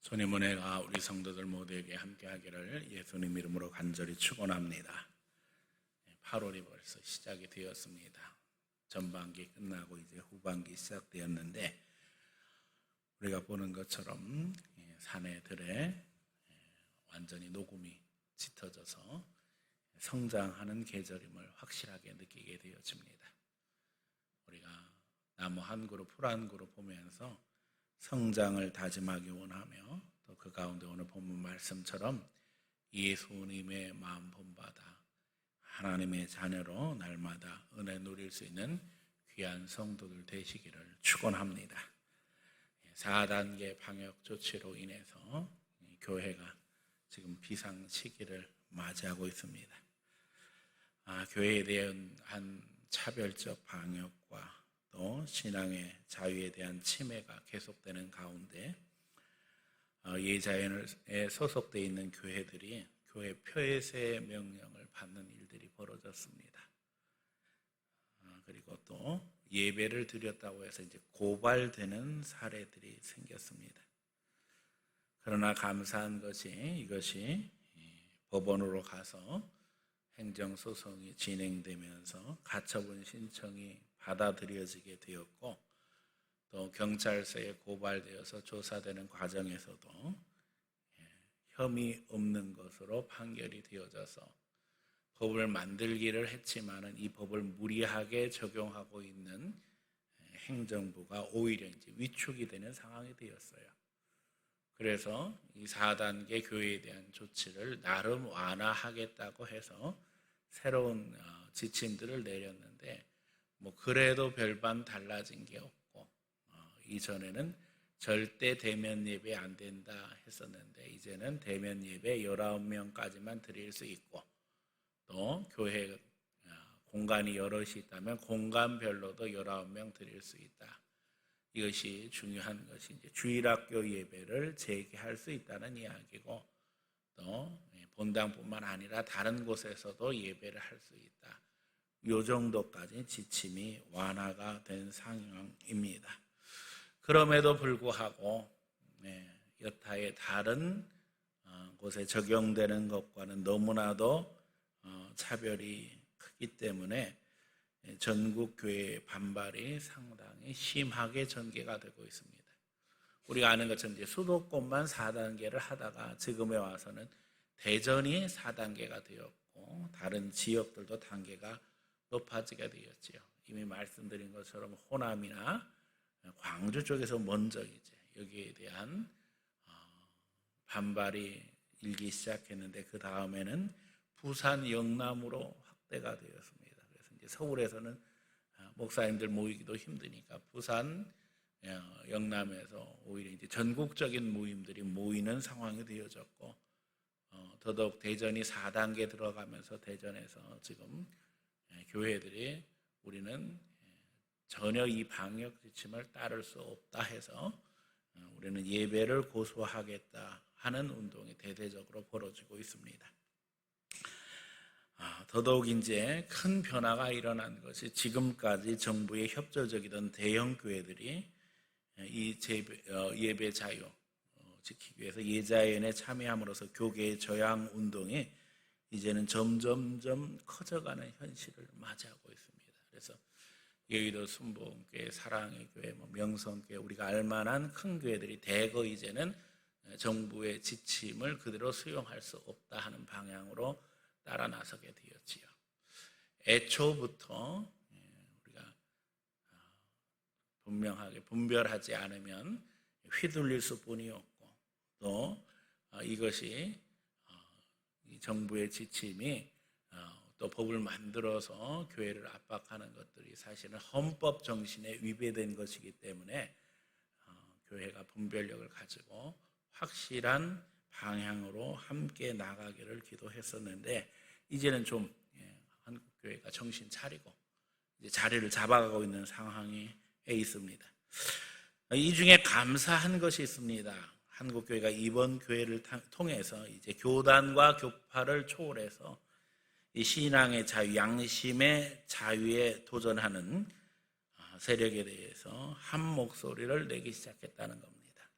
주님의 은혜가 우리 성도들 모두에게 함께하기를 예수님 이름으로 간절히 축원합니다. 8월이 벌써 시작이 되었습니다. 전반기 끝나고 이제 후반기 시작되었는데 우리가 보는 것처럼 사내들의 완전히 녹음이 짙어져서 성장하는 계절임을 확실하게 느끼게 되어집니다. 우리가 나무 한 그루 풀 한 그루 보면서 성장을 다짐하기 원하며 또 그 가운데 오늘 본문 말씀처럼 예수님의 마음 본받아 하나님의 자녀로 날마다 은혜 누릴 수 있는 귀한 성도들 되시기를 축원합니다. 4단계 방역 조치로 인해서 교회가 지금 비상 시기를 맞이하고 있습니다. 교회에 대한 한 차별적 방역과 또 신앙의 자유에 대한 침해가 계속되는 가운데 예자연에 소속되어 있는 교회들이 교회 폐쇄 명령을 받는 일들이 벌어졌습니다. 그리고 또 예배를 드렸다고 해서 이제 고발되는 사례들이 생겼습니다. 그러나 감사한 것이 이것이 법원으로 가서 행정소송이 진행되면서 가처분 신청이 받아들여지게 되었고 또 경찰서에 고발되어서 조사되는 과정에서도 혐의 없는 것으로 판결이 되어져서 법을 만들기를 했지만은 이 법을 무리하게 적용하고 있는 행정부가 오히려 이제 위축이 되는 상황이 되었어요. 그래서 이 4단계 교회에 대한 조치를 나름 완화하겠다고 해서 새로운 지침들을 내렸는데 그래도 별반 달라진 게 없고 이전에는 절대 대면 예배 안 된다 했었는데 이제는 대면 예배 19명까지만 드릴 수 있고 또 교회 공간이 여럿이 있다면 공간별로도 19명 드릴 수 있다. 이것이 중요한 것이 이제 주일학교 예배를 재개할 수 있다는 이야기고 또 본당뿐만 아니라 다른 곳에서도 예배를 할 수 있다. 이 정도까지 지침이 완화가 된 상황입니다. 그럼에도 불구하고 여타의 다른 곳에 적용되는 것과는 너무나도 차별이 크기 때문에 전국교회의 반발이 상당히 심하게 전개가 되고 있습니다. 우리가 아는 것처럼 이제 수도권만 4단계를 하다가 지금에 와서는 대전이 4단계가 되었고 다른 지역들도 단계가 높아지게 되었지요. 이미 말씀드린 것처럼 호남이나 광주 쪽에서 먼저 이제 여기에 대한 반발이 일기 시작했는데 그 다음에는 부산 영남으로 확대가 되었습니다. 그래서 이제 서울에서는 목사님들 모이기도 힘드니까 부산 영남에서 오히려 이제 전국적인 모임들이 모이는 상황이 되어졌고 더더욱 대전이 4단계 들어가면서 대전에서 지금 교회들이 우리는 전혀 이 방역 지침을 따를 수 없다 해서 우리는 예배를 고수하겠다 하는 운동이 대대적으로 벌어지고 있습니다. 더더욱 이제 큰 변화가 일어난 것이 지금까지 정부의 협조적이던 대형 교회들이 이 예배 자유 지키기 위해서 예자연에 참여함으로써 교계의 저양 운동이 이제는 점점점 커져가는 현실을 맞이하고 있습니다. 그래서 여의도 순복음교회, 사랑의 교회, 명성교회 우리가 알만한 큰 교회들이 대거 이제는 정부의 지침을 그대로 수용할 수 없다 하는 방향으로 따라 나서게 되었지요. 애초부터 우리가 분명하게 분별하지 않으면 휘둘릴 수뿐이었고 또 이것이 이 정부의 지침이 또 법을 만들어서 교회를 압박하는 것들이 사실은 헌법 정신에 위배된 것이기 때문에 교회가 분별력을 가지고 확실한 방향으로 함께 나가기를 기도했었는데 이제는 좀 한국교회가 정신 차리고 이제 자리를 잡아가고 있는 상황에 있습니다. 이 중에 감사한 것이 있습니다. 한국교회가 이번 교회를 통해서 이제 교단과 교파를 초월해서 이 신앙의 자유, 양심의 자유에 도전하는 세력에 대해서 한 목소리를 내기 시작했다는 겁니다.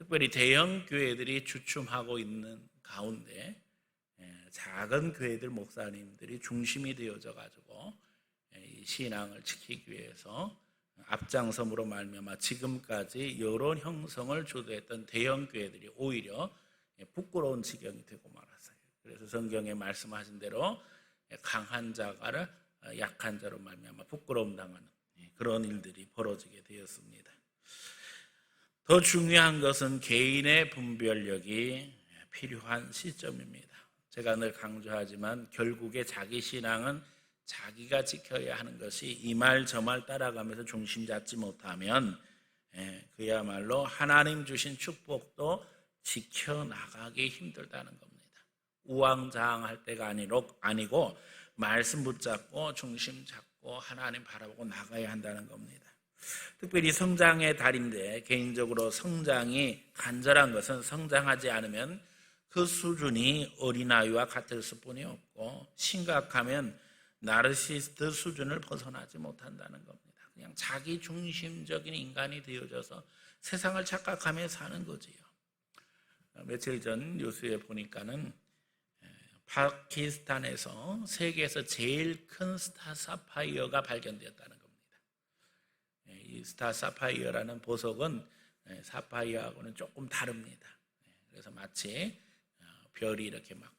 특별히 대형 교회들이 주춤하고 있는 가운데 작은 교회들 목사님들이 중심이 되어져 가지고 이 신앙을 지키기 위해서 앞장섬으로 말미암아 지금까지 이런 형성을 주도했던 대형 교회들이 오히려 부끄러운 지경이 되고 말았어요. 그래서 성경에 말씀하신 대로 강한 자가 약한 자로 말미암아 부끄러움 당하는 그런 일들이 벌어지게 되었습니다. 더 중요한 것은 개인의 분별력이 필요한 시점입니다. 제가 늘 강조하지만 결국에 자기 신앙은 자기가 지켜야 하는 것이 이 말 저 말 따라가면서 중심 잡지 못하면 그야말로 하나님 주신 축복도 지켜나가기 힘들다는 겁니다. 우왕좌왕할 때가 아니고 말씀 붙잡고 중심 잡고 하나님 바라보고 나가야 한다는 겁니다. 특별히 성장의 달인데 개인적으로 성장이 간절한 것은 성장하지 않으면 그 수준이 어린아이와 같을 수뿐이 없고 심각하면 나르시스트 수준을 벗어나지 못한다는 겁니다. 그냥 자기 중심적인 인간이 되어져서 세상을 착각하며 사는 거지요. 며칠 전 뉴스에 보니까는 파키스탄에서 세계에서 제일 큰 스타 사파이어가 발견되었다는 겁니다. 이 스타 사파이어라는 보석은 사파이어하고는 조금 다릅니다. 그래서 마치 별이 이렇게 막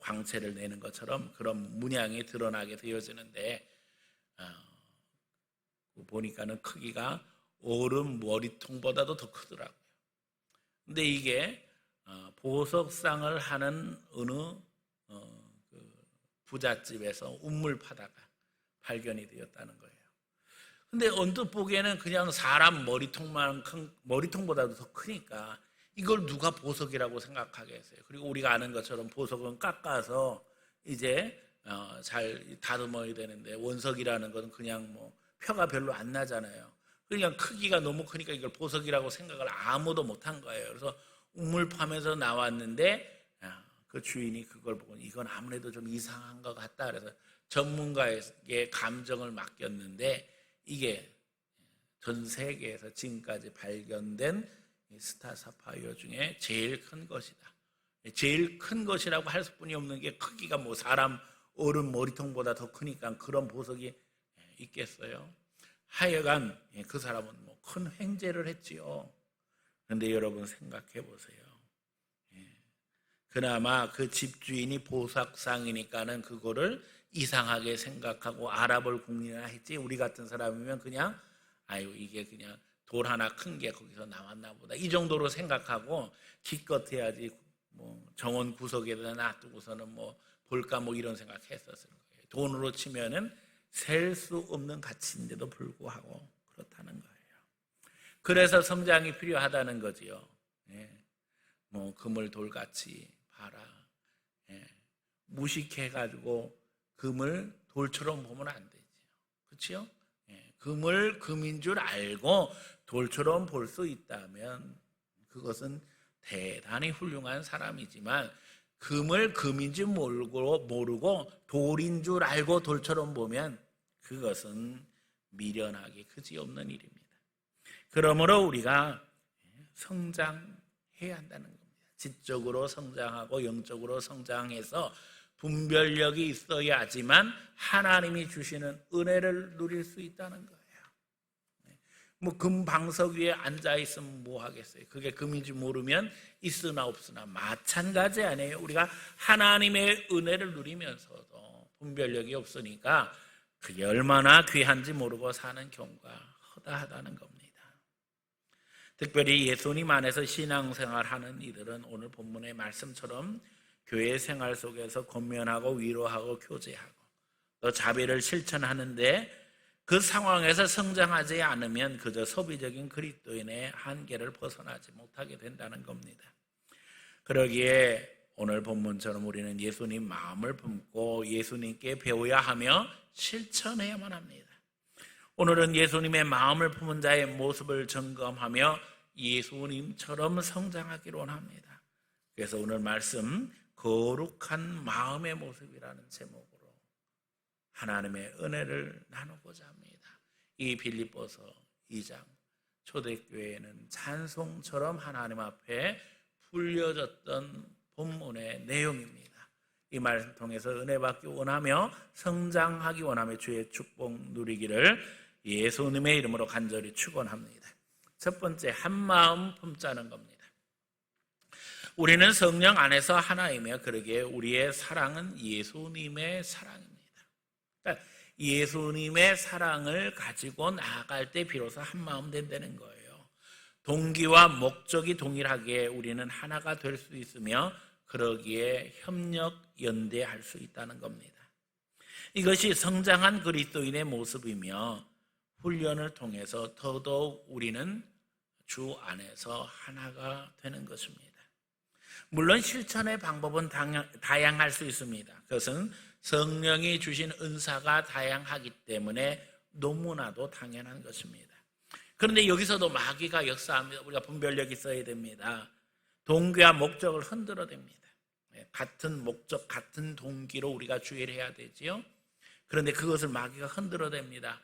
광채를 내는 것처럼 그런 문양이 드러나게 되어지는데 보니까는 크기가 얼음 머리통보다도 더 크더라고요. 근데 이게 보석상을 하는 어느 부잣집에서 우물 파다가 발견이 되었다는 거예요. 근데 언뜻 보기에는 그냥 사람 머리통보다도 더 크니까 이걸 누가 보석이라고 생각하겠어요. 그리고 우리가 아는 것처럼 보석은 깎아서 이제 잘 다듬어야 되는데 원석이라는 것은 그냥 뭐 표가 별로 안 나잖아요. 그냥 크기가 너무 크니까 이걸 보석이라고 생각을 아무도 못한 거예요. 그래서 우물 파면서 나왔는데 그 주인이 그걸 보고 이건 아무래도 좀 이상한 것 같다. 그래서 전문가에게 감정을 맡겼는데 이게 전 세계에서 지금까지 발견된 스타 사파이어 중에 제일 큰 것이다. 제일 큰 것이라고 할 수뿐이 없는 게 크기가 뭐 사람 어른 머리통보다 더 크니까 그런 보석이 있겠어요. 하여간 그 사람은 뭐 큰 횡재를 했지요. 그런데 여러분 생각해 보세요. 그나마 그 집주인이 보석상이니까는 그거를 이상하게 생각하고 알아볼 국리나 했지 우리 같은 사람이면 그냥 아유 이게 그냥 돌 하나 큰 게 거기서 나왔나 보다 이 정도로 생각하고 기껏 해야지 뭐 정원 구석에다 놔두고서는 뭐 볼까 뭐 이런 생각했었을 거예요. 돈으로 치면은 셀 수 없는 가치인데도 불구하고 그렇다는 거예요. 그래서 성장이 필요하다는 거지요. 뭐 금을 돌같이 봐라. 무식해가지고 금을 돌처럼 보면 안 되죠. 그렇죠? 금을 금인 줄 알고 돌처럼 볼 수 있다면 그것은 대단히 훌륭한 사람이지만 금을 금인지 모르고 돌인 줄 알고 돌처럼 보면 그것은 미련하기 그지없는 일입니다. 그러므로 우리가 성장해야 한다는 겁니다. 지적으로 성장하고 영적으로 성장해서 분별력이 있어야지만 하나님이 주시는 은혜를 누릴 수 있다는 거예요. 뭐 금방석 위에 앉아 있으면 뭐 하겠어요? 그게 금인지 모르면 있으나 없으나 마찬가지 아니에요. 우리가 하나님의 은혜를 누리면서도 분별력이 없으니까 그게 얼마나 귀한지 모르고 사는 경우가 허다하다는 겁니다. 특별히 예수님 안에서 신앙생활하는 이들은 오늘 본문의 말씀처럼 교회 생활 속에서 권면하고 위로하고 교제하고 또 자비를 실천하는데 그 상황에서 성장하지 않으면 그저 소비적인 그리스도인의 한계를 벗어나지 못하게 된다는 겁니다. 그러기에 오늘 본문처럼 우리는 예수님 마음을 품고 예수님께 배워야 하며 실천해야만 합니다. 오늘은 예수님의 마음을 품은 자의 모습을 점검하며 예수님처럼 성장하기를 원합니다. 그래서 오늘 말씀 거룩한 마음의 모습이라는 제목으로 하나님의 은혜를 나누고자 합니다. 이 빌립보서 2장 초대교회에는 찬송처럼 하나님 앞에 불려졌던 본문의 내용입니다. 이 말씀 통해서 은혜 받기 원하며 성장하기 원하며 주의 축복 누리기를 예수님의 이름으로 간절히 축원합니다. 첫 번째, 한마음 품자는 겁니다. 우리는 성령 안에서 하나이며 그러기에 우리의 사랑은 예수님의 사랑입니다. 그러니까 예수님의 사랑을 가지고 나아갈 때 비로소 한마음 된다는 거예요. 동기와 목적이 동일하기에 우리는 하나가 될 수 있으며 그러기에 협력, 연대할 수 있다는 겁니다. 이것이 성장한 그리스도인의 모습이며 훈련을 통해서 더더욱 우리는 주 안에서 하나가 되는 것입니다. 물론 실천의 방법은 다양할 수 있습니다. 그것은 성령이 주신 은사가 다양하기 때문에 너무나도 당연한 것입니다. 그런데 여기서도 마귀가 역사합니다. 우리가 분별력이 있어야 됩니다. 동기와 목적을 흔들어댑니다. 같은 목적, 같은 동기로 우리가 주의를 해야 되지요. 그런데 그것을 마귀가 흔들어댑니다.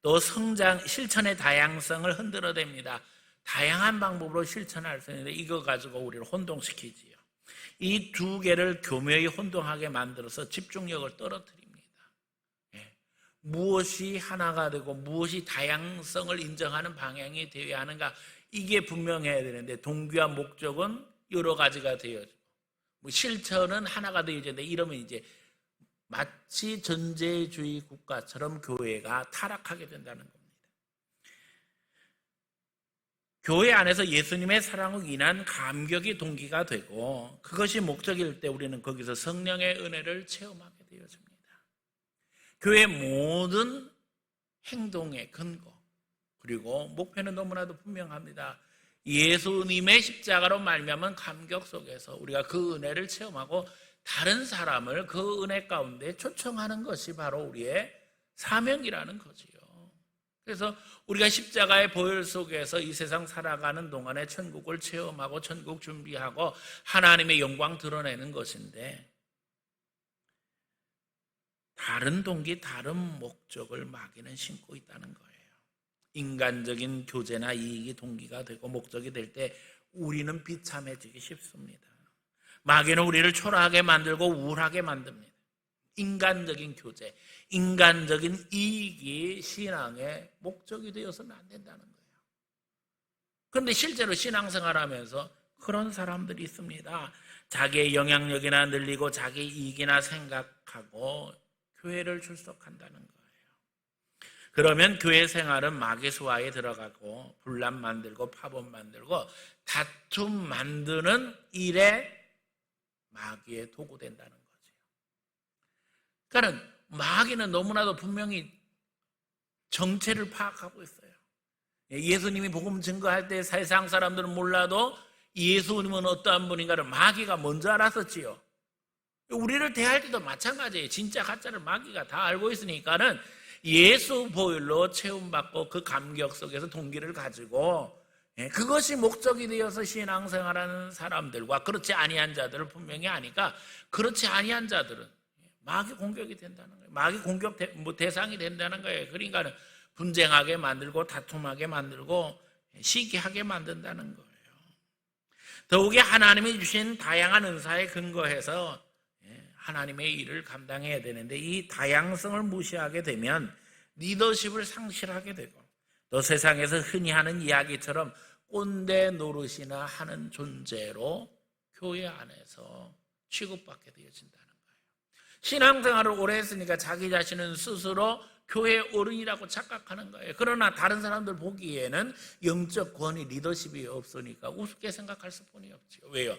또 성장, 실천의 다양성을 흔들어댑니다. 다양한 방법으로 실천할 수 있는데 이거 가지고 우리를 혼동시키지요. 이 두 개를 교묘히 혼동하게 만들어서 집중력을 떨어뜨립니다. 무엇이 하나가 되고 무엇이 다양성을 인정하는 방향이 되어야 하는가, 이게 분명해야 되는데 동기와 목적은 여러 가지가 되어지고 실천은 하나가 되어야 되는데 이러면 이제 마치 전제주의 국가처럼 교회가 타락하게 된다는 겁니다. 교회 안에서 예수님의 사랑으로 인한 감격이 동기가 되고 그것이 목적일 때 우리는 거기서 성령의 은혜를 체험하게 되어집니다. 교회의 모든 행동의 근거 그리고 목표는 너무나도 분명합니다. 예수님의 십자가로 말미암은 감격 속에서 우리가 그 은혜를 체험하고 다른 사람을 그 은혜 가운데 초청하는 것이 바로 우리의 사명이라는 거지요. 그래서 우리가 십자가의 보혈 속에서 이 세상 살아가는 동안에 천국을 체험하고 천국 준비하고 하나님의 영광 드러내는 것인데 다른 동기, 다른 목적을 마귀는 심고 있다는 거예요. 인간적인 교제나 이익이 동기가 되고 목적이 될 때 우리는 비참해지기 쉽습니다. 마귀는 우리를 초라하게 만들고 우울하게 만듭니다. 인간적인 교제, 인간적인 이익이 신앙의 목적이 되어서는 안 된다는 거예요. 그런데 실제로 신앙생활하면서 그런 사람들이 있습니다. 자기의 영향력이나 늘리고 자기 이익이나 생각하고 교회를 출석한다는 거예요. 그러면 교회 생활은 마귀수화에 들어가고 분란 만들고 파범 만들고 다툼 만드는 일에 마귀의 도구 된다는 거죠. 그러니까 마귀는 너무나도 분명히 정체를 파악하고 있어요. 예수님이 복음 증거할 때 세상 사람들은 몰라도 예수님은 어떠한 분인가를 마귀가 먼저 알았었지요. 우리를 대할 때도 마찬가지예요. 진짜 가짜를 마귀가 다 알고 있으니까는 예수 보혈로 체험받고 그 감격 속에서 동기를 가지고 그것이 목적이 되어서 신앙생활하는 사람들과 그렇지 아니한 자들을 분명히 아니까 그렇지 아니한 자들은 마귀 공격이 된다는 거예요. 마귀 공격 대상이 된다는 거예요. 그러니까 분쟁하게 만들고 다툼하게 만들고 시기하게 만든다는 거예요. 더욱이 하나님이 주신 다양한 은사에 근거해서 하나님의 일을 감당해야 되는데 이 다양성을 무시하게 되면 리더십을 상실하게 되고 또 세상에서 흔히 하는 이야기처럼 꼰대 노릇이나 하는 존재로 교회 안에서 취급받게 되어진다는 거예요. 신앙생활을 오래 했으니까 자기 자신은 스스로 교회 어른이라고 착각하는 거예요. 그러나 다른 사람들 보기에는 영적 권위, 리더십이 없으니까 우습게 생각할 수뿐이 없죠. 왜요?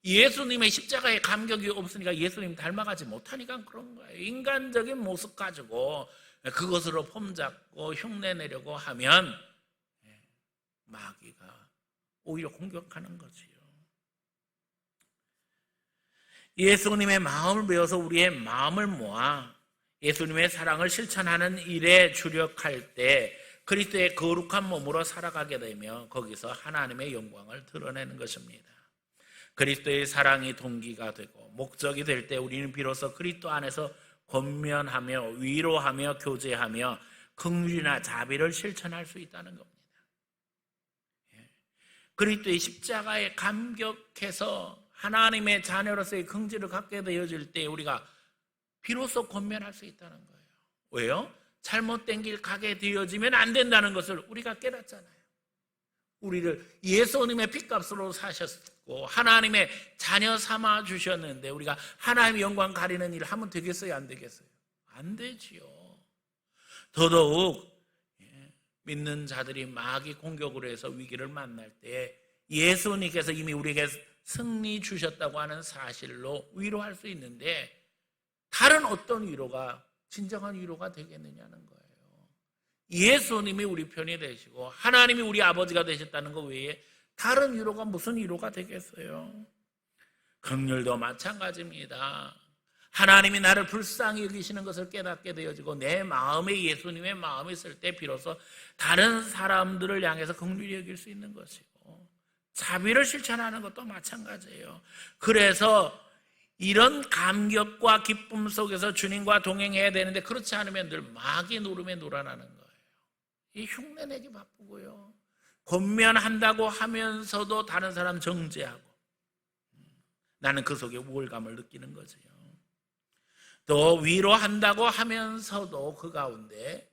예수님의 십자가에 감격이 없으니까 예수님 닮아가지 못하니까 그런 거예요. 인간적인 모습 가지고 그것으로 폼잡고 흉내내려고 하면 마귀가 오히려 공격하는 거지요. 예수님의 마음을 배워서 우리의 마음을 모아 예수님의 사랑을 실천하는 일에 주력할 때 그리스도의 거룩한 몸으로 살아가게 되며 거기서 하나님의 영광을 드러내는 것입니다. 그리스도의 사랑이 동기가 되고 목적이 될 때 우리는 비로소 그리스도 안에서 권면하며 위로하며 교제하며 긍휼이나 자비를 실천할 수 있다는 겁니다. 그리스도의 십자가에 감격해서 하나님의 자녀로서의 긍지를 갖게 되어질 때 우리가 비로소 권면할 수 있다는 거예요. 왜요? 잘못된 길 가게 되어지면 안 된다는 것을 우리가 깨닫잖아요. 우리를 예수님의 핏값으로 사셨고 하나님의 자녀 삼아 주셨는데 우리가 하나님의 영광 가리는 일을 하면 되겠어요? 안 되겠어요? 안 되지요. 더더욱 믿는 자들이 마귀 공격으로 해서 위기를 만날 때 예수님께서 이미 우리에게 승리 주셨다고 하는 사실로 위로할 수 있는데 다른 어떤 위로가 진정한 위로가 되겠느냐는 거예요. 예수님이 우리 편이 되시고 하나님이 우리 아버지가 되셨다는 것 외에 다른 위로가 무슨 위로가 되겠어요? 긍휼도 마찬가지입니다. 하나님이 나를 불쌍히 여기시는 것을 깨닫게 되어지고 내 마음에 예수님의 마음이 있을 때 비로소 다른 사람들을 향해서 긍휼히 여길 수 있는 것이고 자비를 실천하는 것도 마찬가지예요. 그래서 이런 감격과 기쁨 속에서 주님과 동행해야 되는데 그렇지 않으면 늘 마귀 노름에 놀아나는 거예요. 이 흉내내기 바쁘고요. 권면한다고 하면서도 다른 사람 정죄하고 나는 그 속에 우월감을 느끼는 거죠. 또 위로한다고 하면서도 그 가운데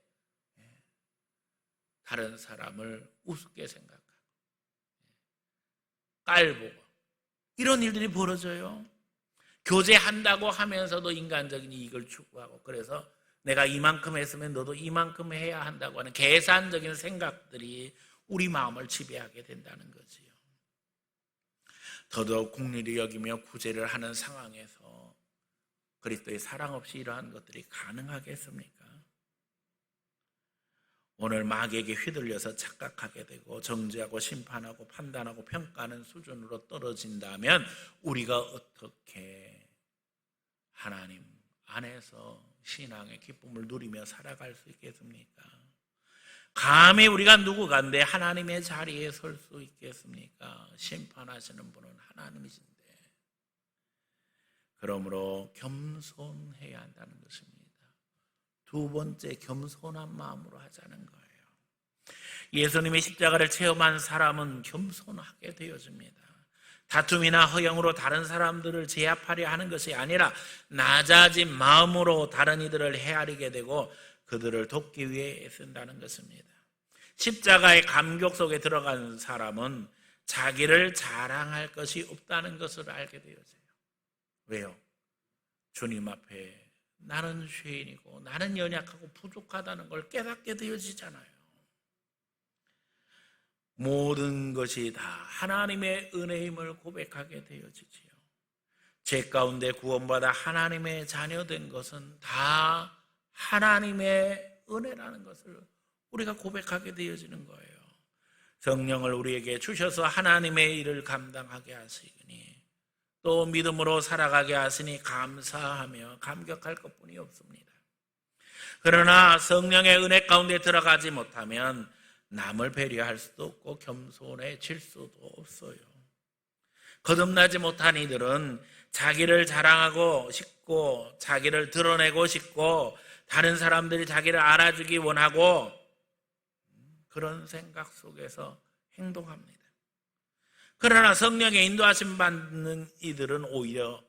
다른 사람을 우습게 생각하고 깔보고 이런 일들이 벌어져요. 교제한다고 하면서도 인간적인 이익을 추구하고 그래서 내가 이만큼 했으면 너도 이만큼 해야 한다고 하는 계산적인 생각들이 우리 마음을 지배하게 된다는 거지요. 더더욱 긍휼히 여기며 구제를 하는 상황에서 그리스도의 사랑 없이 이러한 것들이 가능하겠습니까? 오늘 마귀에게 휘둘려서 착각하게 되고 정죄하고 심판하고 판단하고 평가하는 수준으로 떨어진다면 우리가 어떻게 하나님 안에서 신앙의 기쁨을 누리며 살아갈 수 있겠습니까? 감히 우리가 누구간데 하나님의 자리에 설 수 있겠습니까? 심판하시는 분은 하나님이신데 그러므로 겸손해야 한다는 것입니다. 두 번째, 겸손한 마음으로 하자는 거예요. 예수님의 십자가를 체험한 사람은 겸손하게 되어집니다. 다툼이나 허영으로 다른 사람들을 제압하려 하는 것이 아니라 낮아진 마음으로 다른 이들을 헤아리게 되고 그들을 돕기 위해 애쓴다는 것입니다. 십자가의 감격 속에 들어간 사람은 자기를 자랑할 것이 없다는 것을 알게 되어져요. 왜요? 주님 앞에 나는 죄인이고 나는 연약하고 부족하다는 걸 깨닫게 되어지잖아요. 모든 것이 다 하나님의 은혜임을 고백하게 되어지지요. 죄 가운데 구원받아 하나님의 자녀된 것은 다 하나님의 은혜라는 것을 우리가 고백하게 되어지는 거예요. 성령을 우리에게 주셔서 하나님의 일을 감당하게 하시니 또 믿음으로 살아가게 하시니 감사하며 감격할 것뿐이 없습니다. 그러나 성령의 은혜 가운데 들어가지 못하면 남을 배려할 수도 없고 겸손해질 수도 없어요. 거듭나지 못한 이들은 자기를 자랑하고 싶고 자기를 드러내고 싶고 다른 사람들이 자기를 알아주기 원하고 그런 생각 속에서 행동합니다. 그러나 성령의 인도하심 받는 이들은 오히려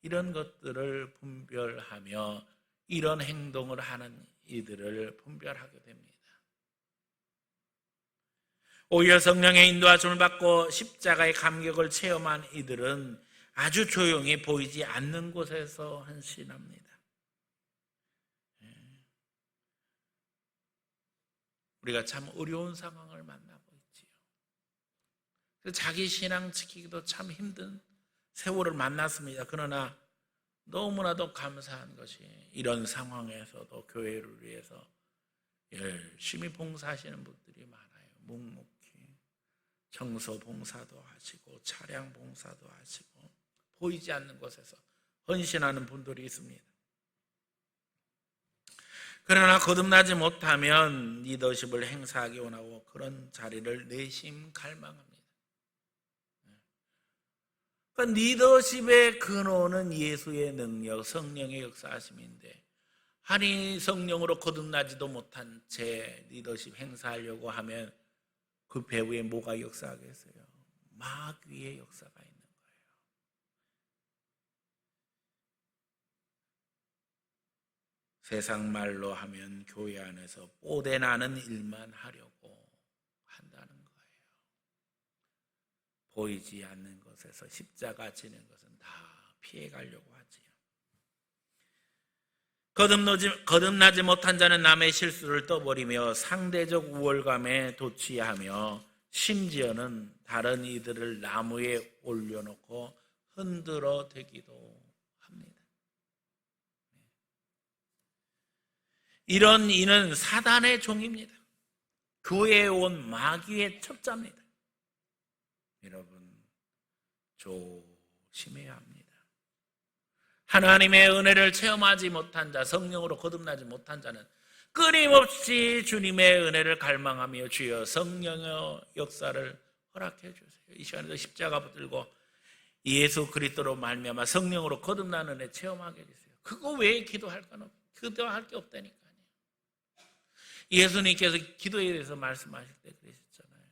이런 것들을 분별하며 이런 행동을 하는 이들을 분별하게 됩니다. 오히려 성령의 인도하심을 받고 십자가의 감격을 체험한 이들은 아주 조용히 보이지 않는 곳에서 헌신합니다. 우리가 참 어려운 상황을 만나고 있지요. 자기 신앙 지키기도 참 힘든 세월을 만났습니다. 그러나 너무나도 감사한 것이 이런 상황에서도 교회를 위해서 열심히 봉사하시는 분들이 많아요. 묵묵히 청소 봉사도 하시고 차량 봉사도 하시고 보이지 않는 곳에서 헌신하는 분들이 있습니다. 그러나 거듭나지 못하면 리더십을 행사하기 원하고 그런 자리를 내심 갈망합니다. 그러니까 리더십의 근원은 예수의 능력, 성령의 역사하심인데 아니 성령으로 거듭나지도 못한 채 리더십 행사하려고 하면 그 배후에 뭐가 역사하겠어요? 마귀의 역사가 있는 거예요. 세상 말로 하면 교회 안에서 뽀대 나는 일만 하려고 한다는 거예요. 보이지 않는 것에서 십자가 지는 것은 다 피해가려고 하지요. 거듭나지 못한 자는 남의 실수를 떠버리며 상대적 우월감에 도취하며 심지어는 다른 이들을 나무에 올려놓고 흔들어 대기도 합니다. 이런 이는 사단의 종입니다. 교회에 온 마귀의 첩자입니다. 여러분, 조심해야 합니다. 하나님의 은혜를 체험하지 못한 자, 성령으로 거듭나지 못한 자는 끊임없이 주님의 은혜를 갈망하며 주여 성령의 역사를 허락해 주세요. 이 시간에도 십자가 붙들고 예수 그리스도로 말미암아 성령으로 거듭나는 은혜 체험하게 해주세요. 그거 외에 기도할 게 없다니까요. 예수님께서 기도에 대해서 말씀하실 때 그러셨잖아요.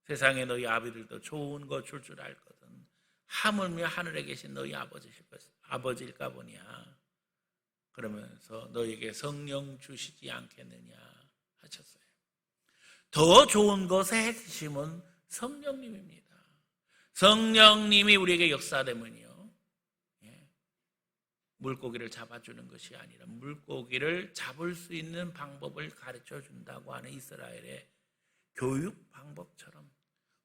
세상에 너희 아비들도 좋은 거 줄 줄 알거든. 하물며 하늘에 계신 너희 아버지일까 보냐. 그러면서 너에게 성령 주시지 않겠느냐 하셨어요. 더 좋은 것의 핵심은 성령님입니다. 성령님이 우리에게 역사되면요, 물고기를 잡아주는 것이 아니라 물고기를 잡을 수 있는 방법을 가르쳐 준다고 하는 이스라엘의 교육 방법처럼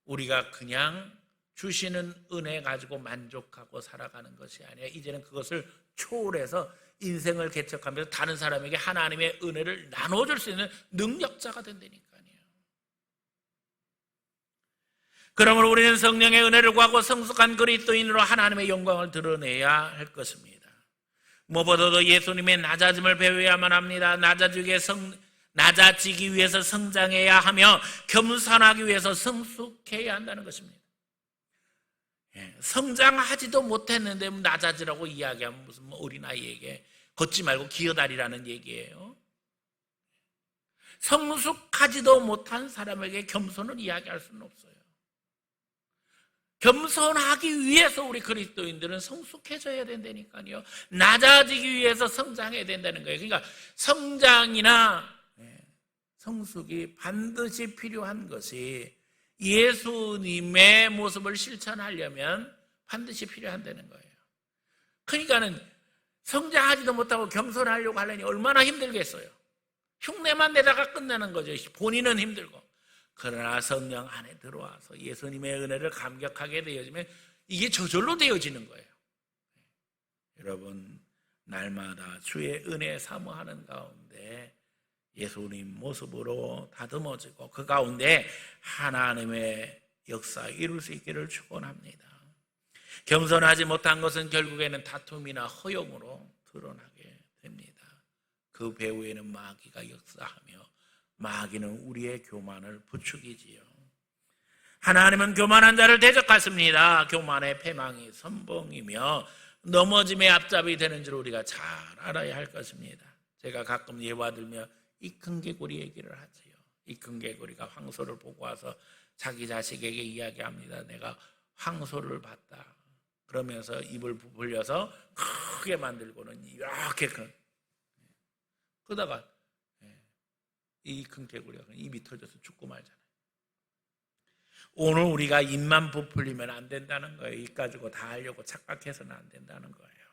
우리가 그냥 주시는 은혜 가지고 만족하고 살아가는 것이 아니라 이제는 그것을 초월해서 인생을 개척하면서 다른 사람에게 하나님의 은혜를 나눠줄 수 있는 능력자가 된다니까요. 그러므로 우리는 성령의 은혜를 구하고 성숙한 그리스도인으로 하나님의 영광을 드러내야 할 것입니다. 무엇보다도 예수님의 낮아짐을 배워야만 합니다. 낮아지기 위해서 성장해야 하며 겸손하기 위해서 성숙해야 한다는 것입니다. 성장하지도 못했는데 낮아지라고 이야기하면 무슨 어린아이에게 걷지 말고 기어다리라는 얘기예요. 성숙하지도 못한 사람에게 겸손을 이야기할 수는 없어요. 겸손하기 위해서 우리 그리스도인들은 성숙해져야 된다니까요. 낮아지기 위해서 성장해야 된다는 거예요. 그러니까 성장이나 성숙이 반드시 필요한 것이 예수님의 모습을 실천하려면 반드시 필요한다는 거예요. 그러니까는 성장하지도 못하고 겸손하려고 하려니 얼마나 힘들겠어요. 흉내만 내다가 끝나는 거죠. 본인은 힘들고. 그러나 성령 안에 들어와서 예수님의 은혜를 감격하게 되어지면 이게 저절로 되어지는 거예요. 여러분, 날마다 주의 은혜 사모하는 가운데 예수님 모습으로 다듬어지고 그 가운데 하나님의 역사 이룰 수 있기를 축원합니다. 겸손하지 못한 것은 결국에는 다툼이나 허용으로 드러나게 됩니다. 그 배후에는 마귀가 역사하며 마귀는 우리의 교만을 부추기지요. 하나님은 교만한 자를 대적하십니다. 교만의 패망이 선봉이며 넘어짐의 앞잡이 되는 줄 우리가 잘 알아야 할 것입니다. 제가 가끔 예화 들며 이 큰 개구리 얘기를 하지요. 이 큰 개구리가 황소를 보고 와서 자기 자식에게 이야기합니다. 내가 황소를 봤다. 그러면서 입을 부풀려서 크게 만들고는 이렇게 큰. 그러다가 이 큰 개구리가 입이 터져서 죽고 말잖아요. 오늘 우리가 입만 부풀리면 안 된다는 거예요. 입 가지고 다 하려고 착각해서는 안 된다는 거예요.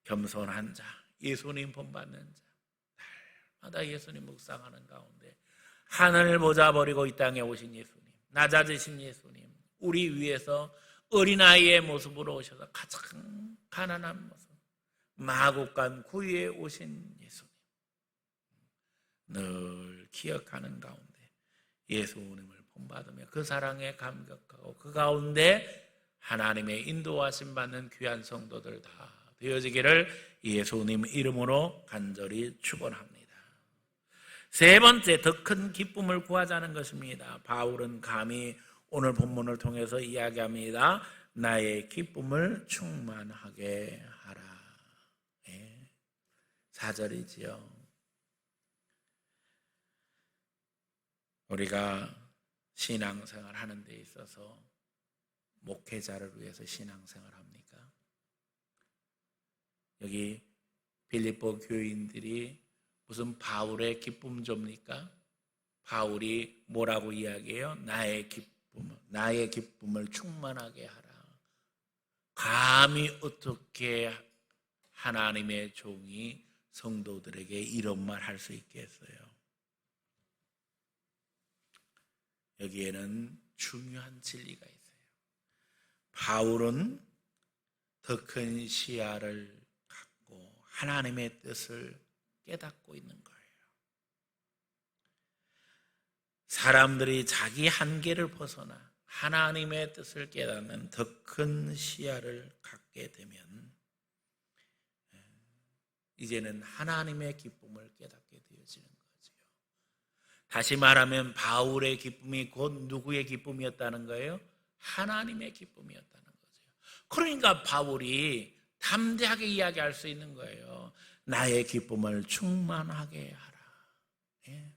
겸손한 자, 예수님 본받는 자, 날마다 예수님 묵상하는 가운데 하늘을 보자 버리고 이 땅에 오신 예수님, 낮아지신 예수님, 우리 위해서 어린아이의 모습으로 오셔서 가장 가난한 모습, 마구간 구유에 오신 예수님, 늘 기억하는 가운데 예수님을 본받으며 그 사랑에 감격하고 그 가운데 하나님의 인도하심 받는 귀한 성도들 다 되어지기를 예수님 이름으로 간절히 축원합니다. 세 번째, 더 큰 기쁨을 구하자는 것입니다. 바울은 감히 오늘 본문을 통해서 이야기합니다. 나의 기쁨을 충만하게 하라. 4절이지요. 우리가 신앙생활 하는 데 있어서 목회자를 위해서 신앙생활 합니까? 여기 빌립보 교인들이 무슨 바울의 기쁨조입니까? 바울이 뭐라고 이야기해요? 나의 기쁨을 충만하게 하라. 감히 어떻게 하나님의 종이 성도들에게 이런 말 할 수 있겠어요? 여기에는 중요한 진리가 있어요. 바울은 더 큰 시야를 갖고 하나님의 뜻을 깨닫고 있는 거예요. 사람들이 자기 한계를 벗어나 하나님의 뜻을 깨닫는 더 큰 시야를 갖게 되면 이제는 하나님의 기쁨을 깨닫게 되어지는 거죠. 다시 말하면 바울의 기쁨이 곧 누구의 기쁨이었다는 거예요? 하나님의 기쁨이었다는 거죠. 그러니까 바울이 담대하게 이야기할 수 있는 거예요. 나의 기쁨을 충만하게 하라. 예.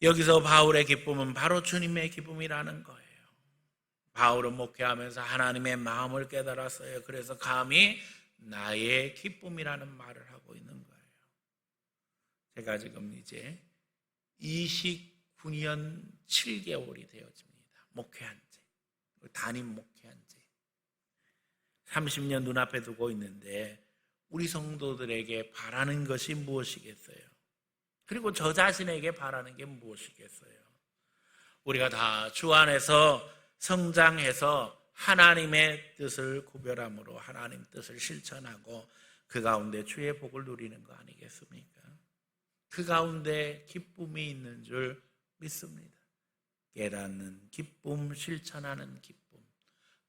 여기서 바울의 기쁨은 바로 주님의 기쁨이라는 거예요. 바울은 목회하면서 하나님의 마음을 깨달았어요. 그래서 감히 나의 기쁨이라는 말을 하고 있는 거예요. 제가 지금 이제 29년 7개월이 되어집니다. 목회한 지, 담임 목회한 지 30년 눈앞에 두고 있는데 우리 성도들에게 바라는 것이 무엇이겠어요? 그리고 저 자신에게 바라는 게 무엇이겠어요? 우리가 다 주 안에서 성장해서 하나님의 뜻을 구별함으로 하나님 뜻을 실천하고 그 가운데 주의 복을 누리는 거 아니겠습니까? 그 가운데 기쁨이 있는 줄 믿습니다. 깨닫는 기쁨, 실천하는 기쁨,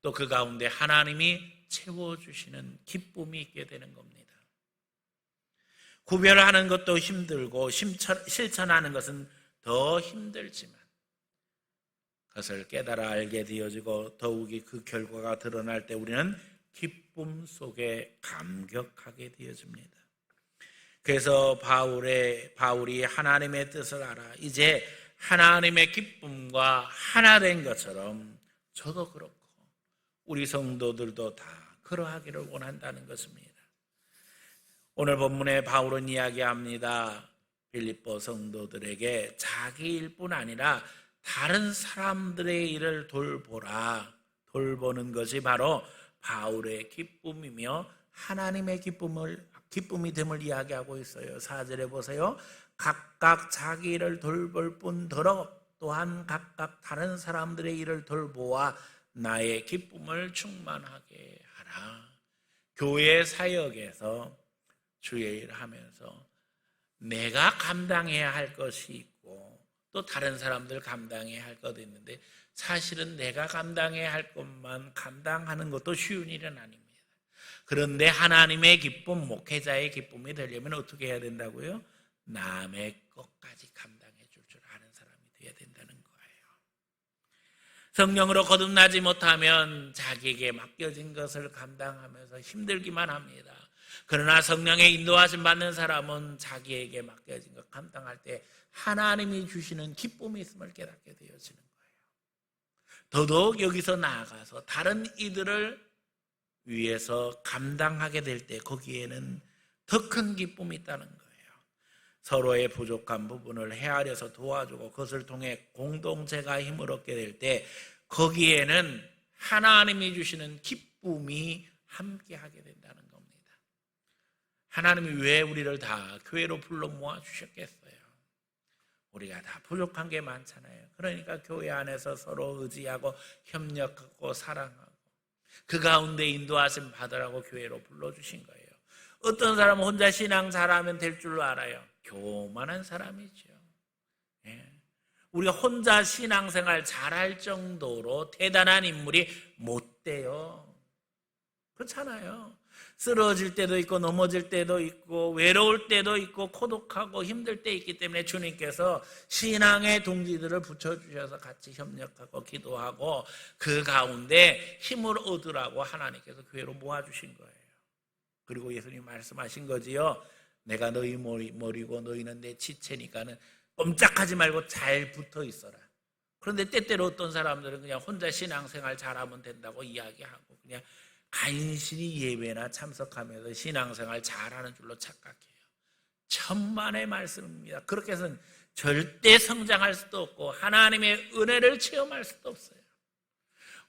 또 그 가운데 하나님이 채워주시는 기쁨이 있게 되는 겁니다. 구별하는 것도 힘들고 실천하는 것은 더 힘들지만 그것을 깨달아 알게 되어지고 더욱이 그 결과가 드러날 때 우리는 기쁨 속에 감격하게 되어집니다. 그래서 바울이 하나님의 뜻을 알아 이제 하나님의 기쁨과 하나 된 것처럼 저도 그렇고 우리 성도들도 다 그러하기를 원한다는 것입니다. 오늘 본문에 바울은 이야기합니다. 빌립보 성도들에게 자기 일뿐 아니라 다른 사람들의 일을 돌보는 것이 바로 바울의 기쁨이며 하나님의 기쁨이 됨을 이야기하고 있어요. 4절에 보세요. 각각 자기 일을 돌볼 뿐더러 또한 각각 다른 사람들의 일을 돌보아 나의 기쁨을 충만하게 하라. 교회 사역에서 주의 일을 하면서 내가 감당해야 할 것이 있고 또 다른 사람들 감당해야 할 것도 있는데 사실은 내가 감당해야 할 것만 감당하는 것도 쉬운 일은 아닙니다. 그런데 하나님의 기쁨, 목회자의 기쁨이 되려면 어떻게 해야 된다고요? 남의 것까지 감당해 줄 줄 아는 사람이 되어야 된다는 거예요. 성령으로 거듭나지 못하면 자기에게 맡겨진 것을 감당하면서 힘들기만 합니다. 그러나 성령의 인도하심 받는 사람은 자기에게 맡겨진 것 감당할 때 하나님이 주시는 기쁨이 있음을 깨닫게 되어지는 거예요. 더더욱 여기서 나아가서 다른 이들을 위해서 감당하게 될 때 거기에는 더 큰 기쁨이 있다는 거예요. 서로의 부족한 부분을 헤아려서 도와주고 그것을 통해 공동체가 힘을 얻게 될 때 거기에는 하나님이 주시는 기쁨이 함께하게 된다는 겁니다. 하나님이 왜 우리를 다 교회로 불러 모아 주셨겠어요? 우리가 다 부족한 게 많잖아요. 그러니까 교회 안에서 서로 의지하고 협력하고 사랑하고 그 가운데 인도하심 받으라고 교회로 불러주신 거예요. 어떤 사람은 혼자 신앙 잘하면 될 줄로 알아요. 교만한 사람이죠. 예. 우리가 혼자 신앙생활 잘할 정도로 대단한 인물이 못 돼요. 그렇잖아요. 쓰러질 때도 있고 넘어질 때도 있고 외로울 때도 있고 고독하고 힘들 때 있기 때문에 주님께서 신앙의 동지들을 붙여주셔서 같이 협력하고 기도하고 그 가운데 힘을 얻으라고 하나님께서 교회로 모아주신 거예요. 그리고 예수님 말씀하신 거지요. 내가 너희 머리고 너희는 내 지체니까는 꼼짝하지 말고 잘 붙어 있어라. 그런데 때때로 어떤 사람들은 그냥 혼자 신앙생활 잘하면 된다고 이야기하고 그냥 간신히 예배나 참석하면서 신앙생활 잘하는 줄로 착각해요. 천만의 말씀입니다. 그렇게 해서는 절대 성장할 수도 없고 하나님의 은혜를 체험할 수도 없어요.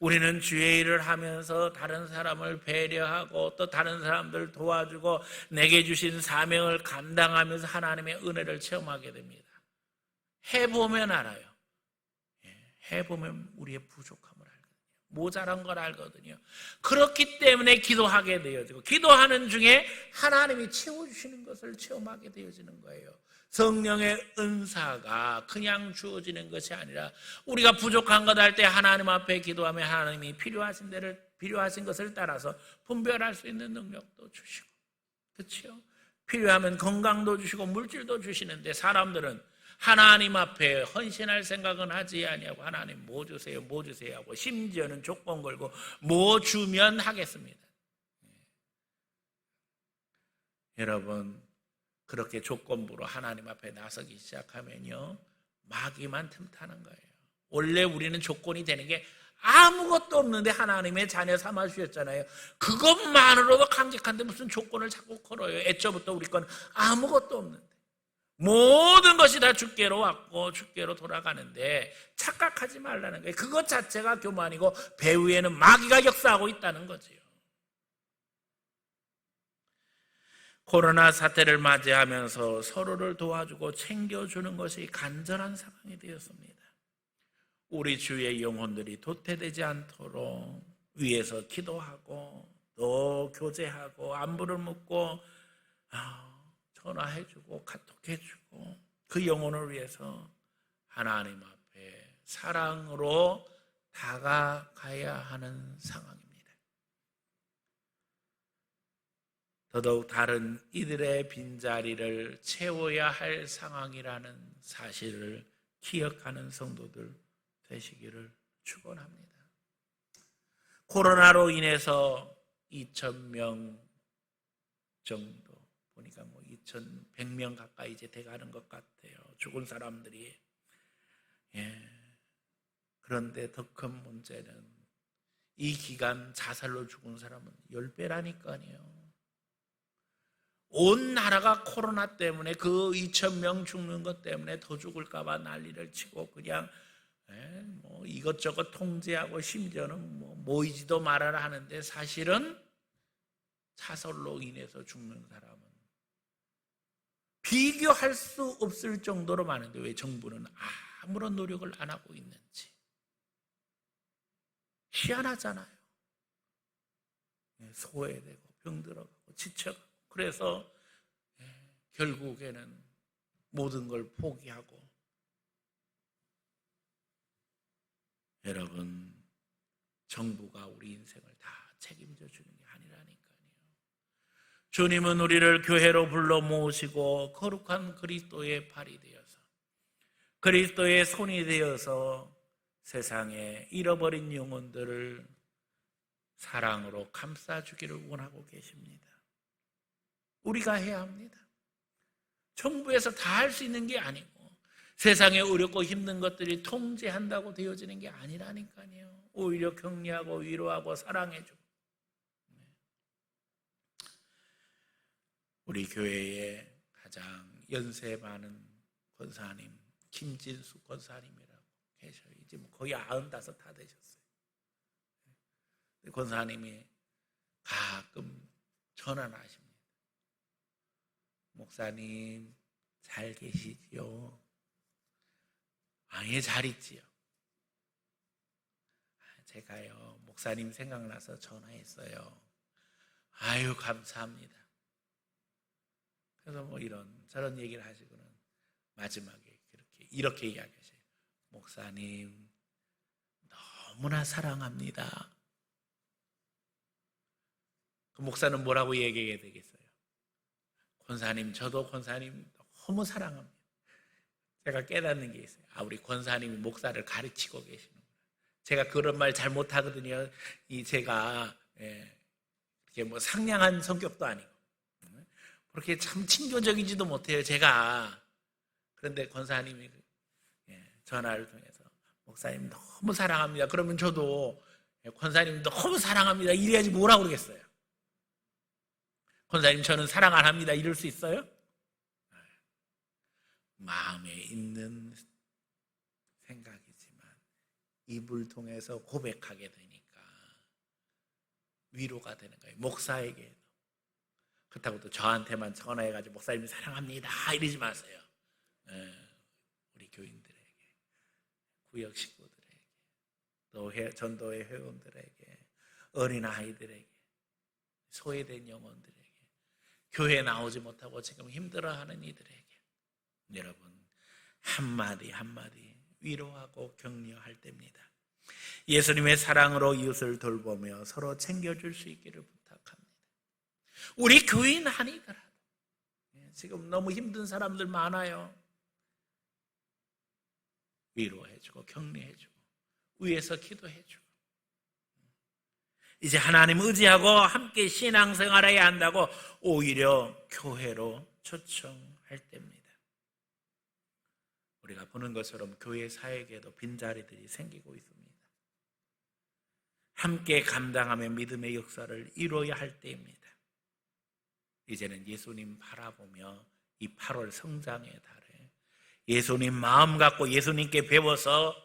우리는 주의 일을 하면서 다른 사람을 배려하고 또 다른 사람들 도와주고 내게 주신 사명을 감당하면서 하나님의 은혜를 체험하게 됩니다. 해보면 알아요. 해보면 우리의 부족함을 알거든요. 모자란 걸 알거든요. 그렇기 때문에 기도하게 되어지고 기도하는 중에 하나님이 채워주시는 것을 체험하게 되어지는 거예요. 성령의 은사가 그냥 주어지는 것이 아니라 우리가 부족한 것 할 때 하나님 앞에 기도하면 하나님이 필요하신 것을 따라서 분별할 수 있는 능력도 주시고, 그렇죠? 필요하면 건강도 주시고 물질도 주시는데 사람들은 하나님 앞에 헌신할 생각은 하지 아니하고 하나님 뭐 주세요 뭐 주세요 하고 심지어는 조건 걸고 뭐 주면 하겠습니다. 여러분, 그렇게 조건부로 하나님 앞에 나서기 시작하면요 마귀만 틈타는 거예요. 원래 우리는 조건이 되는 게 아무것도 없는데 하나님의 자녀 삼아 주셨잖아요. 그것만으로도 감격한데 무슨 조건을 자꾸 걸어요. 애초부터 우리 건 아무것도 없는데 모든 것이 다 주께로 왔고 주께로 돌아가는데 착각하지 말라는 거예요. 그것 자체가 교만이고 배후에는 마귀가 역사하고 있다는 거지요. 코로나 사태를 맞이하면서 서로를 도와주고 챙겨주는 것이 간절한 상황이 되었습니다. 우리 주의 영혼들이 도태되지 않도록 위에서 기도하고 또 교제하고 안부를 묻고 전화해주고 카톡해주고 그 영혼을 위해서 하나님 앞에 사랑으로 다가가야 하는 상황입니다. 더더욱 다른 이들의 빈자리를 채워야 할 상황이라는 사실을 기억하는 성도들 되시기를 축원합니다. 코로나로 인해서 2,000명 정도 보니까 2,100명 가까이 이제 돼가는 것 같아요. 죽은 사람들이. 그런데 더 큰 문제는 이 기간 자살로 죽은 사람은 10배라니까요. 온 나라가 코로나 때문에 그 2,000명 죽는 것 때문에 더 죽을까 봐 난리를 치고 그냥 이것저것 통제하고 심지어는 모이지도 말아라 하는데 사실은 자살로 인해서 죽는 사람은 비교할 수 없을 정도로 많은데 왜 정부는 아무런 노력을 안 하고 있는지 희한하잖아요. 소외되고 병들어가고 지쳐가고 그래서 결국에는 모든 걸 포기하고 여러분 정부가 우리 인생을 다 책임져 주는 게 아니라니까요. 주님은 우리를 교회로 불러 모으시고 거룩한 그리스도의 발이 되어서 그리스도의 손이 되어서 세상에 잃어버린 영혼들을 사랑으로 감싸주기를 원하고 계십니다. 우리가 해야 합니다. 정부에서 다 할 수 있는 게 아니고 세상에 어렵고 힘든 것들이 통제한다고 되어지는 게 아니라니까요. 오히려 격려하고 위로하고 사랑해주고 우리 교회에 가장 연세 많은 권사님 김진수 권사님이라고 계셔요. 이제 거의 95 다 되셨어요. 권사님이 가끔 전화를 하십니다. 목사님 잘 계시지요? 예, 잘 있지요. 제가요 목사님 생각나서 전화했어요. 아유 감사합니다. 그래서 이런 저런 얘기를 하시고는 마지막에 이렇게 이야기하셔요. 목사님 너무나 사랑합니다. 그 목사는 뭐라고 얘기하게 되겠어요? 권사님 저도 권사님 너무 사랑합니다. 제가 깨닫는 게 있어요. 우리 권사님이 목사를 가르치고 계시는구나. 제가 그런 말 잘 못하거든요. 제가 이렇게 상냥한 성격도 아니고 그렇게 참 친교적이지도 못해요. 제가 그런데 권사님이 전화를 통해서 목사님 너무 사랑합니다. 그러면 저도 권사님 너무 사랑합니다. 이래야지 뭐라고 그러겠어요. 권사님 저는 사랑 안 합니다. 이럴 수 있어요? 마음에 있는 생각이지만 입을 통해서 고백하게 되니까 위로가 되는 거예요. 목사에게도. 그렇다고 또 저한테만 전화해가지고 목사님 사랑합니다 이러지 마세요. 우리 교인들에게, 구역 식구들에게, 또 전도회 회원들에게, 어린아이들에게, 소외된 영혼들에게, 교회 나오지 못하고 지금 힘들어하는 이들에게 여러분 한마디 한마디 위로하고 격려할 때입니다. 예수님의 사랑으로 이웃을 돌보며 서로 챙겨줄 수 있기를 부탁합니다. 우리 교인 아니더라도 지금 너무 힘든 사람들 많아요. 위로해주고 격려해주고 위에서 기도해주고 이제 하나님 의지하고 함께 신앙생활해야 한다고 오히려 교회로 초청할 때입니다. 우리가 보는 것처럼 교회 사역에도 빈자리들이 생기고 있습니다. 함께 감당하며 믿음의 역사를 이루어야 할 때입니다. 이제는 예수님 바라보며 이 8월 성장의 달에 예수님 마음 갖고 예수님께 배워서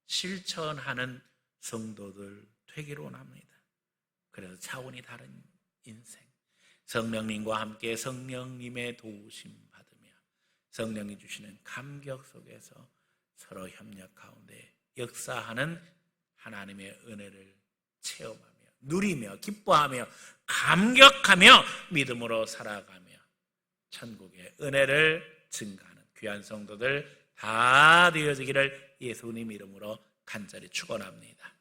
실천하는 성도들 되기를 원합니다. 그래서 차원이 다른 인생, 성령님과 함께 성령님의 도우심 받으며 성령이 주시는 감격 속에서 서로 협력 가운데 역사하는 하나님의 은혜를 체험하며 누리며 기뻐하며 감격하며 믿음으로 살아가며 천국의 은혜를 증가하는 귀한 성도들 다 되어지기를 예수님 이름으로 간절히 축원합니다.